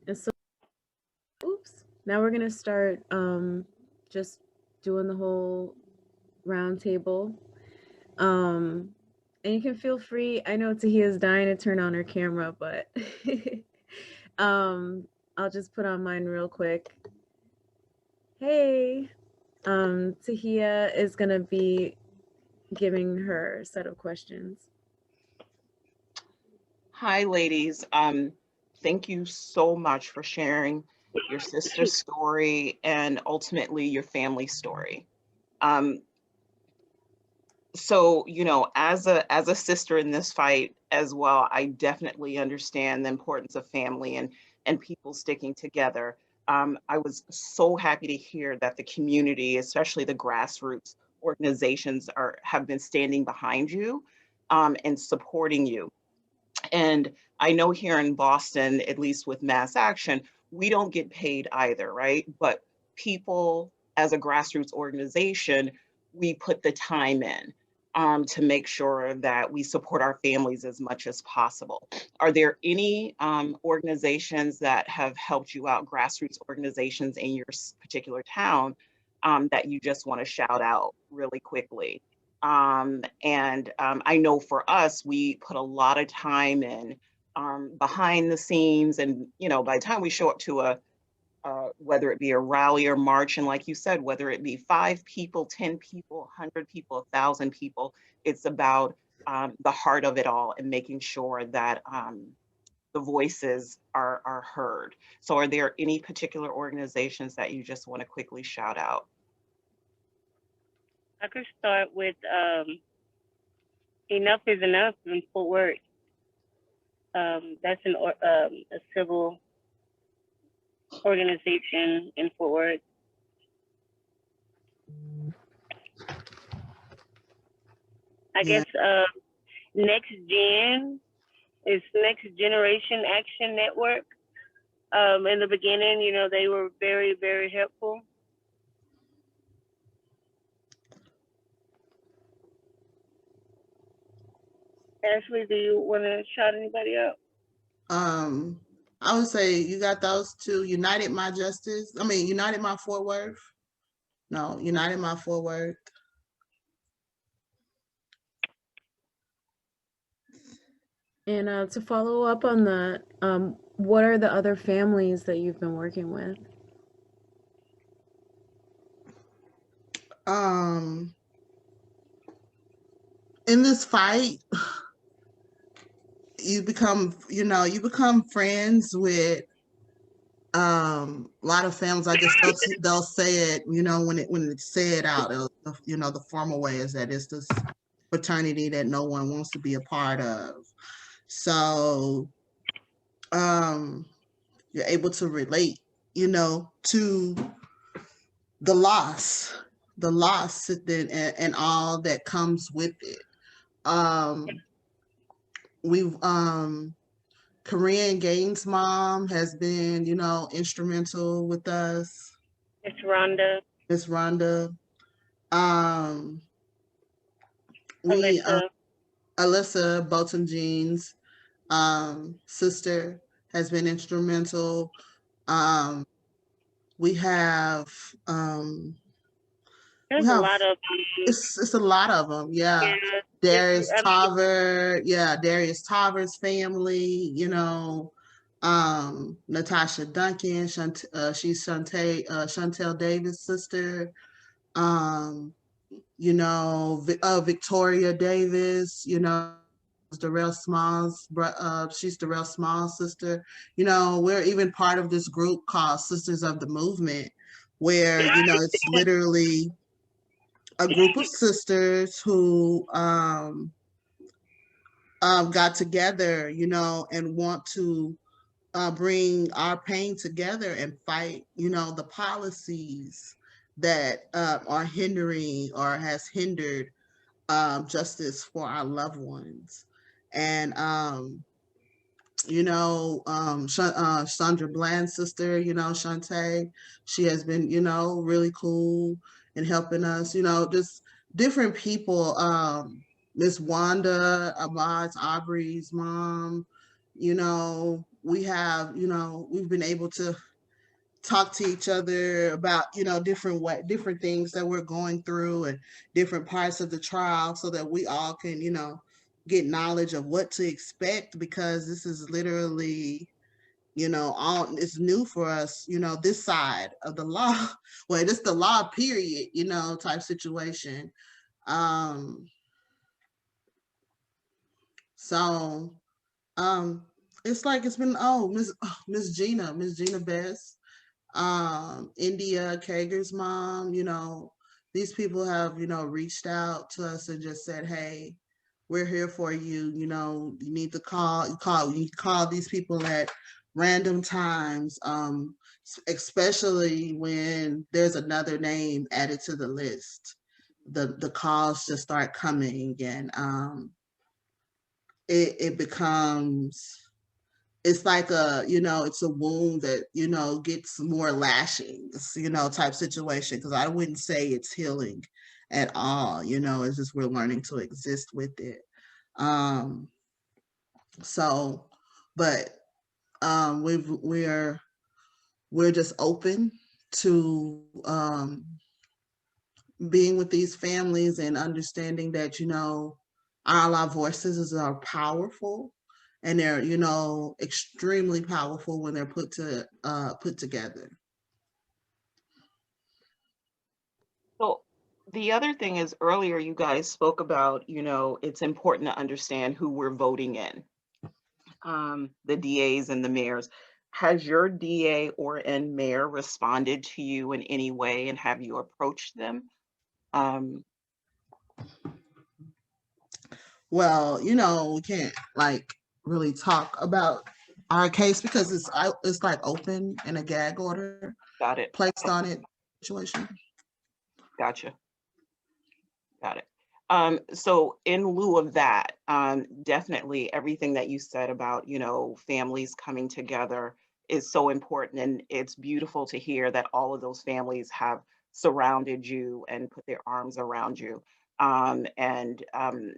And so, oops. Now we're gonna start just doing the whole round table. And you can feel free. I know Tahia's dying to turn on her camera, but I'll just put on mine real quick. Hey, Tahia is gonna be giving her set of questions.
Hi, ladies. Thank you so much for sharing your sister's story and ultimately your family story. So, as a sister in this fight as well, I definitely understand the importance of family and people sticking together. I was so happy to hear that the community, especially the grassroots organizations, have been standing behind you and supporting you. And I know here in Boston, at least with Mass Action, we don't get paid either, right? But people, as a grassroots organization, we put the time in to make sure that we support our families as much as possible. Are there any organizations that have helped you out, grassroots organizations in your particular town, that you just want to shout out really quickly? I know for us, we put a lot of time in behind the scenes, and by the time we show up to whether it be a rally or march, and like you said, whether it be 5 people, 10 people, 100 people, 1,000 people, it's about the heart of it all and making sure that the voices are heard. So are there any particular organizations that you just want to quickly shout out?
I could start with Enough is Enough in Fort Worth. That's a civil organization in Fort Worth. I guess Next Gen is Next Generation Action Network. In the beginning, they were very, very helpful. Ashley, do you want to shout anybody out?
I would say you got those two. United My Fort Worth. No, United My Fort Worth.
And to follow up on that, what are the other families that you've been working with?
In this fight, you become friends with a lot of families. I guess they'll say it, when it's said out, the formal way is that it's this fraternity that no one wants to be a part of. So you're able to relate, to the loss and all that comes with it. We've Korean Gaines' mom has been, instrumental with us.
It's Rhonda.
Miss Rhonda. Alyssa Bolton Jean's sister has been instrumental. We have
there's a lot of
it's a lot of them, yeah. Darius Tarver's family, Natasha Duncan, she's Chantel Davis' sister. you know, Victoria Davis, you know, Darrell Small's, she's Darrell Small's sister. You know, we're even part of this group called Sisters of the Movement, where, you know, it's literally a group of sisters who got together, you know, and want to bring our pain together and fight, you know, the policies that are hindering or has hindered justice for our loved ones. And, you know, Sandra Bland's sister, you know, Shantae, she has been, you know, really cool in helping us, you know, just different people. Miss Wanda, Ahmad's Aubrey's mom, you know, we have, you know, we've been able to talk to each other about, you know, different things that we're going through and different parts of the trial so that we all can, you know, get knowledge of what to expect, because this is literally, you know, all it's new for us, you know, this side of the law. Well, it's the law period, you know, type situation. um so um it's like it's been, Miss Gina Best, India Kager's mom, you know, these people have, you know, reached out to us and just said, hey, we're here for you. You know, you need to you call these people at random times, especially when there's another name added to the list. The calls just start coming, and it becomes, it's like a, you know, it's a wound that, you know, gets more lashings, you know, type situation, because I wouldn't say it's healing at all, you know, it's just we're learning to exist with it. um so but we're just open to being with these families and understanding that, you know, all our voices are powerful, and they're, you know, extremely powerful when they're put together.
So the other thing is, earlier you guys spoke about, you know, it's important to understand who we're voting in, the DAs and the mayors. Has your DA or and mayor responded to you in any way, and have you approached them? Um,
Well, you know, we can't like really talk about our case because it's like open and a gag order
got it.
placed on it situation.
Gotcha. Got it. So in lieu of that, definitely everything that you said about, you know, families coming together is so important. And it's beautiful to hear that all of those families have surrounded you and put their arms around you. Um, and um,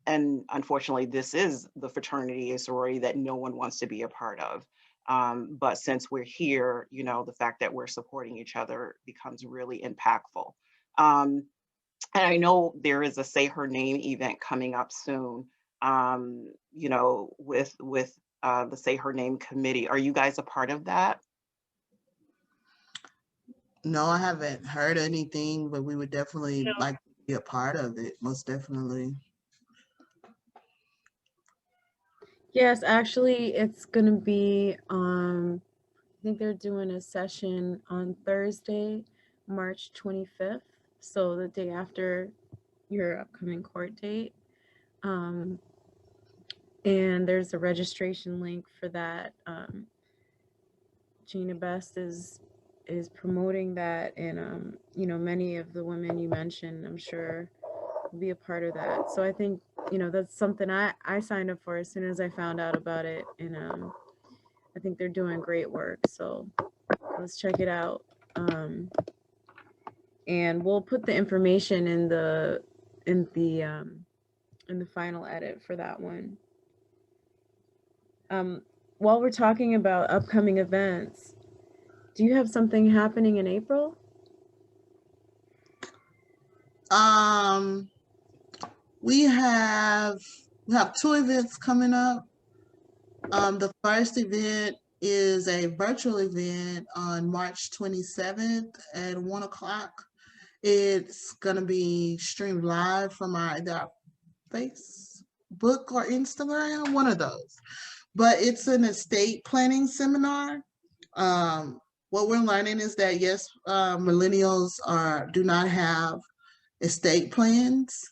and unfortunately, this is the fraternity and sorority that no one wants to be a part of. But since we're here, you know, the fact that we're supporting each other becomes really impactful. Um, and I know there is a Say Her Name event coming up soon, you know, with the Say Her Name committee. Are you guys a part of that?
No, I haven't heard anything, but we would definitely
No,
like to be a part of it, most definitely.
Yes, actually, it's gonna be, I think they're doing a session on Thursday, March 25th, so the day after your upcoming court date. Um, and there's a registration link for that. Gina Best is promoting that, and you know, many of the women you mentioned, I'm sure, will be a part of that. So I think, you know, that's something I signed up for as soon as I found out about it, and I think they're doing great work. So let's check it out. And we'll put the information in the in the final edit for that one. Um, while we're talking about upcoming events, do you have something happening in April?
Um, we have we have two events coming up. The first event is a virtual event on March 27th at 1 o'clock. It's gonna be streamed live from either our Facebook or Instagram, one of those. But it's an estate planning seminar. Um, what we're learning is that yes, millennials do not have estate plans,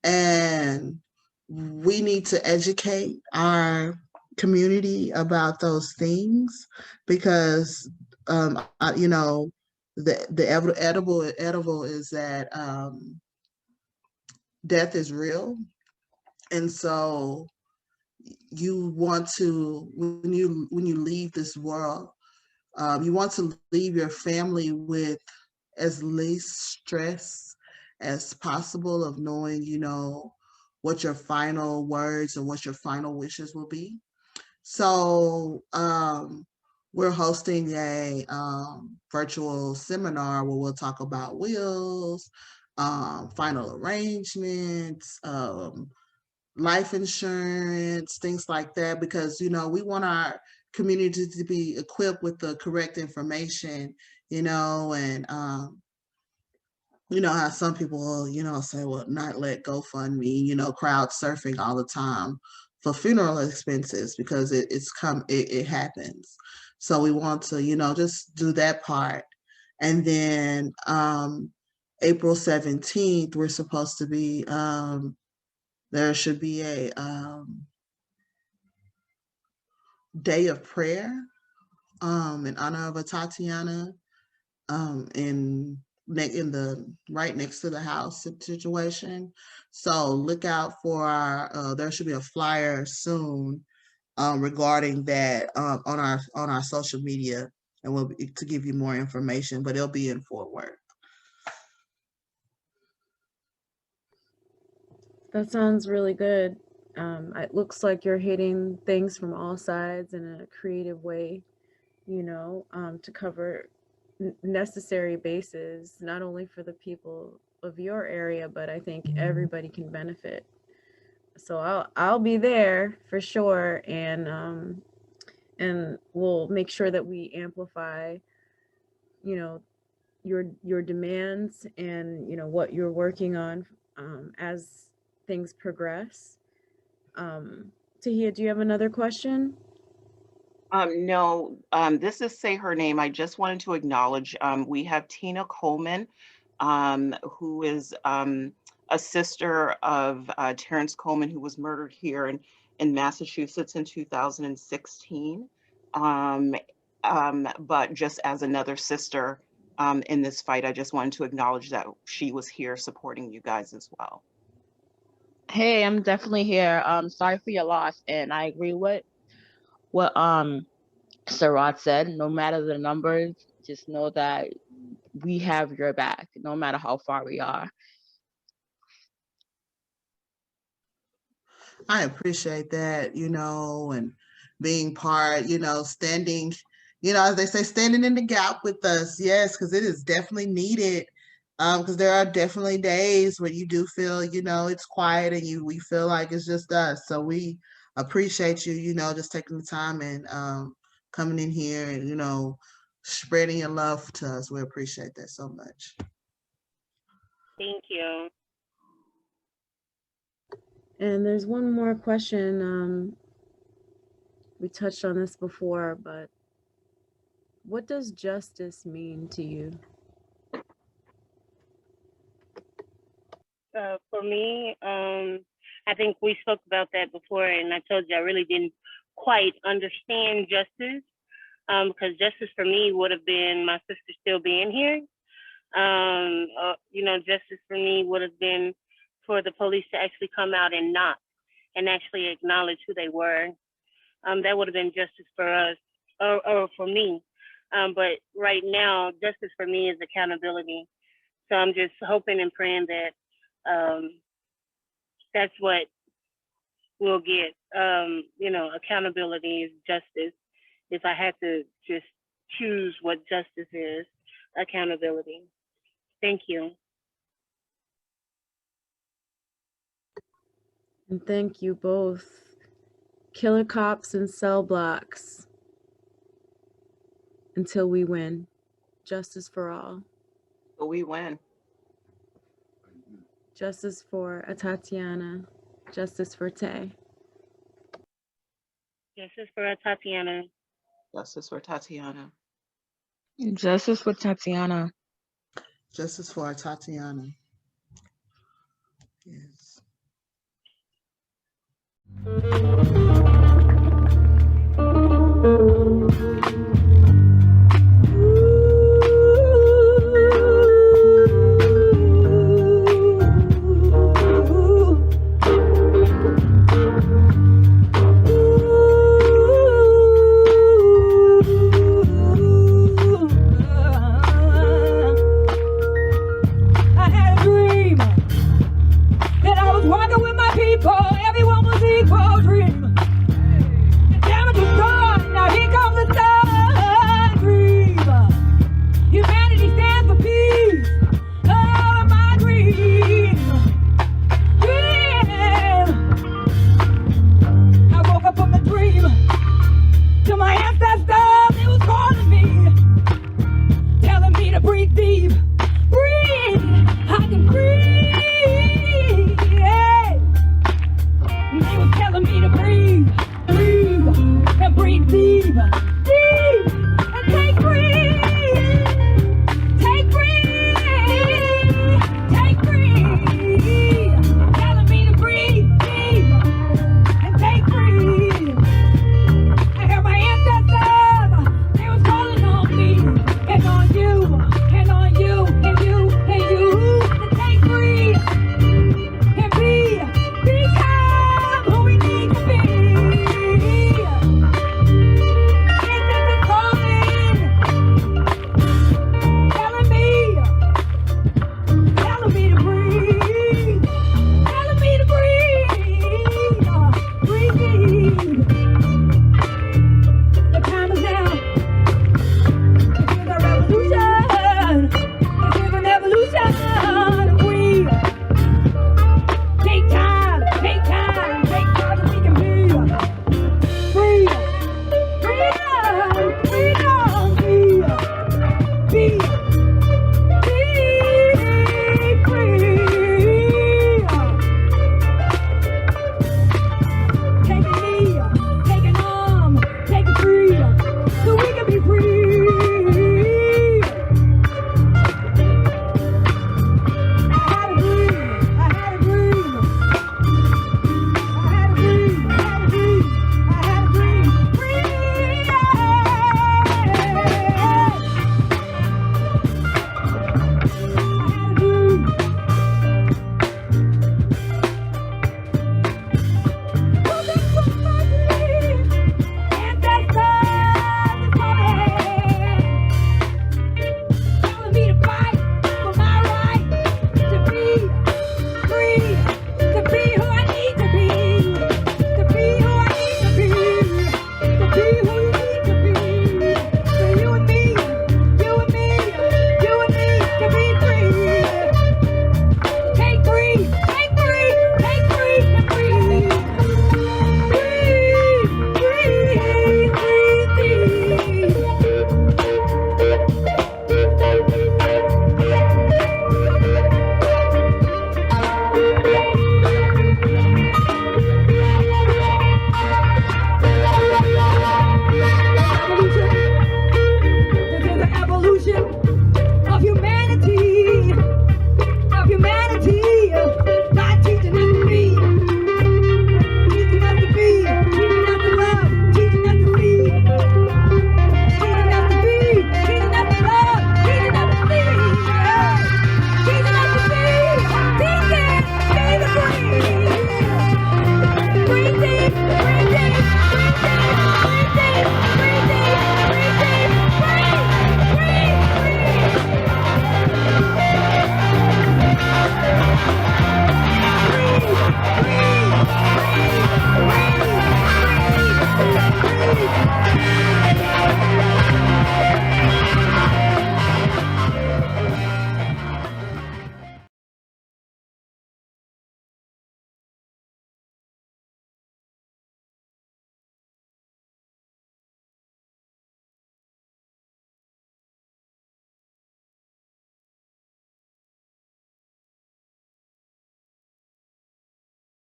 and we need to educate our community about those things because you know the edible is that death is real, and so you want to when you leave this world, you want to leave your family with as least stress as possible of knowing, what your final words and what your final wishes will be. So we're hosting a virtual seminar where we'll talk about wills, final arrangements, life insurance, things like that, because we want our community to be equipped with the correct information, and how some people will, say, well, not let GoFundMe, crowd surfing all the time for funeral expenses because it happens. So we want to, just do that part. And then April 17th, we're supposed to be, there should be a day of prayer in honor of Atatiana in the right next to the house situation. So look out for our. There should be a flyer soon regarding that on our social media, and we'll be, to give you more information. But it'll be in Fort Worth.
That sounds really good. It looks like you're hitting things from all sides in a creative way, to cover necessary bases, not only for the people of your area, but I think everybody can benefit. So I'll be there for sure, and we'll make sure that we amplify, your demands and what you're working on as things progress. Tahia, do you have another question?
No, this is Say Her Name. I just wanted to acknowledge we have Tina Coleman, who is a sister of Terrence Coleman, who was murdered here in Massachusetts in 2016. Um, but just as another sister in this fight, I just wanted to acknowledge that she was here supporting you guys as well.
Hey, I'm definitely here. Sorry for your loss, and I agree with what Sarat said. No matter the numbers, just know that we have your back, no matter how far we are.
I appreciate that, and being part, standing, as they say, standing in the gap with us. Yes, because it is definitely needed. Because there are definitely days when you do feel, it's quiet and we feel like it's just us. So we appreciate you, just taking the time and coming in here and, spreading your love to us. We appreciate that so much.
Thank you.
And there's one more question. We touched on this before, but what does justice mean to you?
For me, I think we spoke about that before, and I told you I really didn't quite understand justice, because justice for me would have been my sister still being here. Justice for me would have been for the police to actually come out and knock and actually acknowledge who they were. That would have been justice for us, or for me. But right now, justice for me is accountability. So I'm just hoping and praying that that's what we'll get. Accountability is justice. If I had to just choose what justice is, accountability. Thank you.
And thank you both. Killer cops and cell blocks until we win. Justice for all.
So we win.
Justice for Atatiana. Justice for Tay.
Justice for Atatiana.
Justice for Tatiana.
Justice for Tatiana.
Justice for Tatiana. Yes.